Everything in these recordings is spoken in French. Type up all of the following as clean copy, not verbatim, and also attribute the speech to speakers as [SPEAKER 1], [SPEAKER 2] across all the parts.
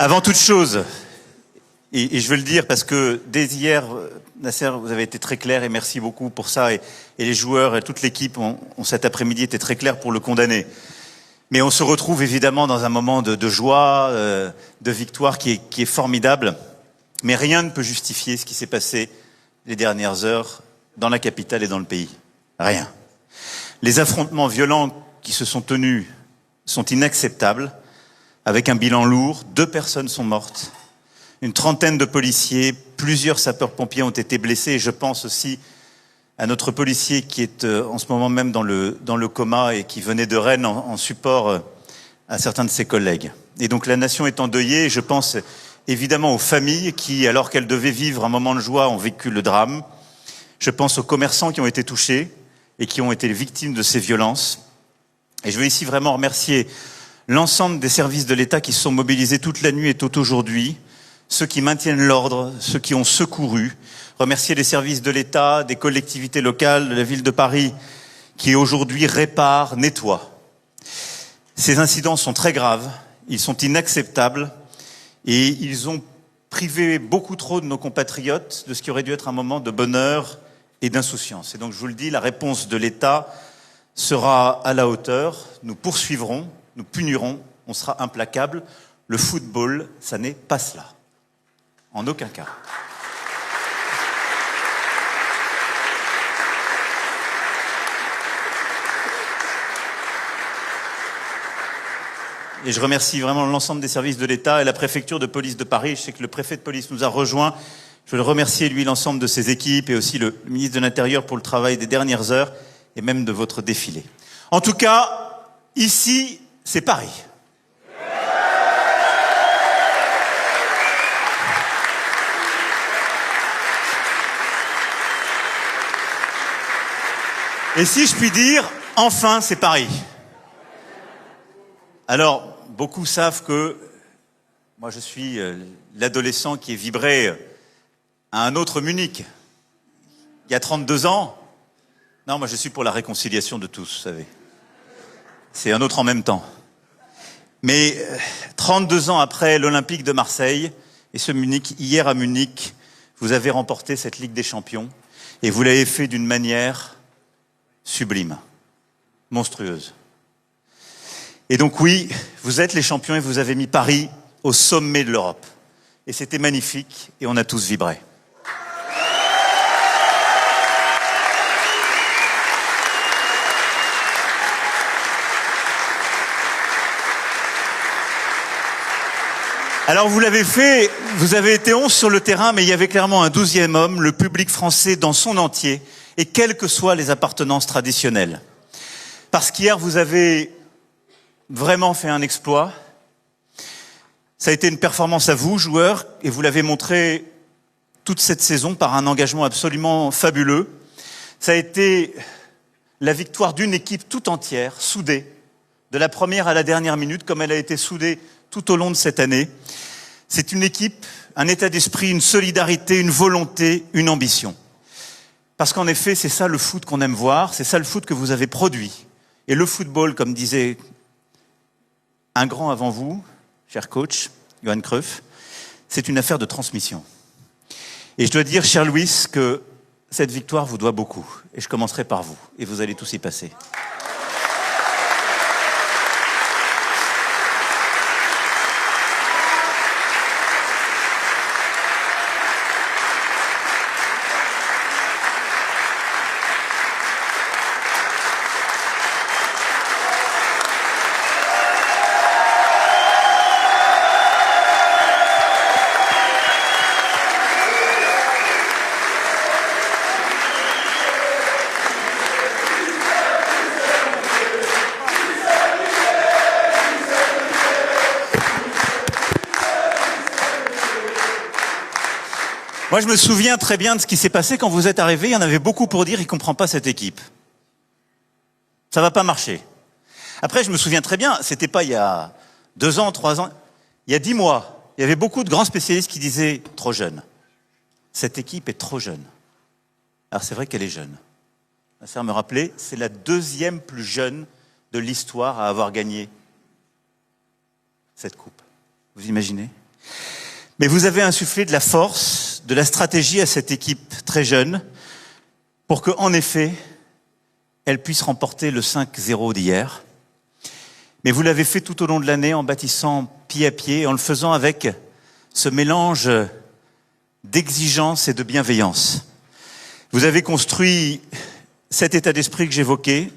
[SPEAKER 1] Avant toute chose, et je veux le dire parce que dès hier, Nasser, vous avez été très clair et merci beaucoup pour ça. Et les joueurs et toute l'équipe ont cet après-midi été très clairs pour le condamner. Mais on se retrouve évidemment dans un moment de joie, de victoire qui est formidable. Mais rien ne peut justifier ce qui s'est passé les dernières heures dans la capitale et dans le pays. Rien. Les affrontements violents qui se sont tenus sont inacceptables, avec un bilan lourd. 2 personnes sont mortes, une trentaine de policiers, plusieurs sapeurs-pompiers ont été blessés. Et je pense aussi à notre policier qui est en ce moment même dans le coma et qui venait de Rennes en support à certains de ses collègues. Et donc la nation est endeuillée. Et je pense évidemment aux familles qui, alors qu'elles devaient vivre un moment de joie, ont vécu le drame. Je pense aux commerçants qui ont été touchés et qui ont été victimes de ces violences. Et je veux ici vraiment remercier l'ensemble des services de l'État qui se sont mobilisés toute la nuit et tout aujourd'hui, ceux qui maintiennent l'ordre, ceux qui ont secouru, remercier les services de l'État, des collectivités locales, de la ville de Paris, qui aujourd'hui réparent, nettoient. Ces incidents sont très graves, ils sont inacceptables et ils ont privé beaucoup trop de nos compatriotes de ce qui aurait dû être un moment de bonheur et d'insouciance. Et donc je vous le dis, la réponse de l'État sera à la hauteur, nous poursuivrons, nous punirons, on sera implacable. Le football, ça n'est pas cela. En aucun cas. Et je remercie vraiment l'ensemble des services de l'État et la préfecture de police de Paris. Je sais que le préfet de police nous a rejoints. Je veux le remercier, lui, l'ensemble de ses équipes et aussi le ministre de l'Intérieur pour le travail des dernières heures et même de votre défilé. En tout cas, ici, c'est Paris. Et si je puis dire, enfin, c'est Paris. Alors, beaucoup savent que moi, je suis l'adolescent qui est vibré à un autre Munich. Il y a 32 ans. Non, moi, je suis pour la réconciliation de tous, vous savez. C'est un autre en même temps. Mais 32 ans après l'Olympique de Marseille et ce Munich, hier à Munich, vous avez remporté cette Ligue des Champions et vous l'avez fait d'une manière sublime, monstrueuse. Et donc oui, vous êtes les champions et vous avez mis Paris au sommet de l'Europe. Et c'était magnifique et on a tous vibré. Alors vous l'avez fait, vous avez été 11 sur le terrain, mais il y avait clairement un 12e homme, le public français dans son entier, et quelles que soient les appartenances traditionnelles. Parce qu'hier, vous avez vraiment fait un exploit. Ça a été une performance à vous, joueurs, et vous l'avez montré toute cette saison par un engagement absolument fabuleux. Ça a été la victoire d'une équipe tout entière, soudée, de la première à la dernière minute, comme elle a été soudée tout au long de cette année. C'est une équipe, un état d'esprit, une solidarité, une volonté, une ambition. Parce qu'en effet, c'est ça le foot qu'on aime voir, c'est ça le foot que vous avez produit. Et le football, comme disait un grand avant vous, cher coach, Johan Cruyff, c'est une affaire de transmission. Et je dois dire, cher Luis, que cette victoire vous doit beaucoup. Et je commencerai par vous. Et vous allez tous y passer. Moi, je me souviens très bien de ce qui s'est passé quand vous êtes arrivés. Il y en avait beaucoup pour dire, il ne comprend pas cette équipe. Ça va pas marcher. Après, je me souviens très bien, c'était pas il y a 2 ans, 3 ans, il y a 10 mois. Il y avait beaucoup de grands spécialistes qui disaient « trop jeune ». Cette équipe est trop jeune. Alors c'est vrai qu'elle est jeune. Ça me rappelait, c'est la 2e plus jeune de l'histoire à avoir gagné cette coupe. Vous imaginez ? Mais vous avez insufflé de la force, de la stratégie à cette équipe très jeune pour que, en effet, elle puisse remporter le 5-0 d'hier. Mais vous l'avez fait tout au long de l'année en bâtissant pied à pied, en le faisant avec ce mélange d'exigence et de bienveillance. Vous avez construit cet état d'esprit que j'évoquais,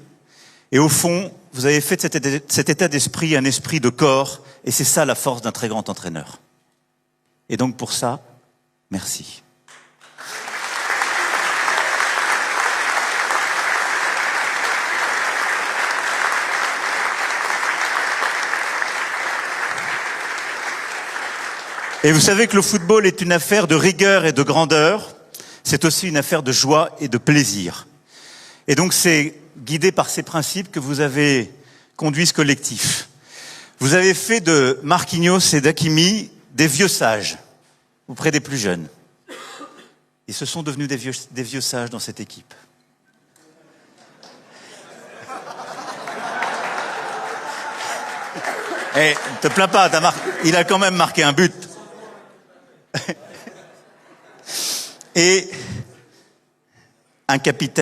[SPEAKER 1] et au fond, vous avez fait de cet état d'esprit un esprit de corps, et c'est ça la force d'un très grand entraîneur. Et donc pour ça, merci. Et vous savez que le football est une affaire de rigueur et de grandeur, c'est aussi une affaire de joie et de plaisir. Et donc c'est guidé par ces principes que vous avez conduit ce collectif. Vous avez fait de Marquinhos et d'Hakimi des vieux sages, auprès des plus jeunes. Ils se sont devenus des vieux sages dans cette équipe. Eh, ne te plains pas, il a quand même marqué un but. Et un capitaine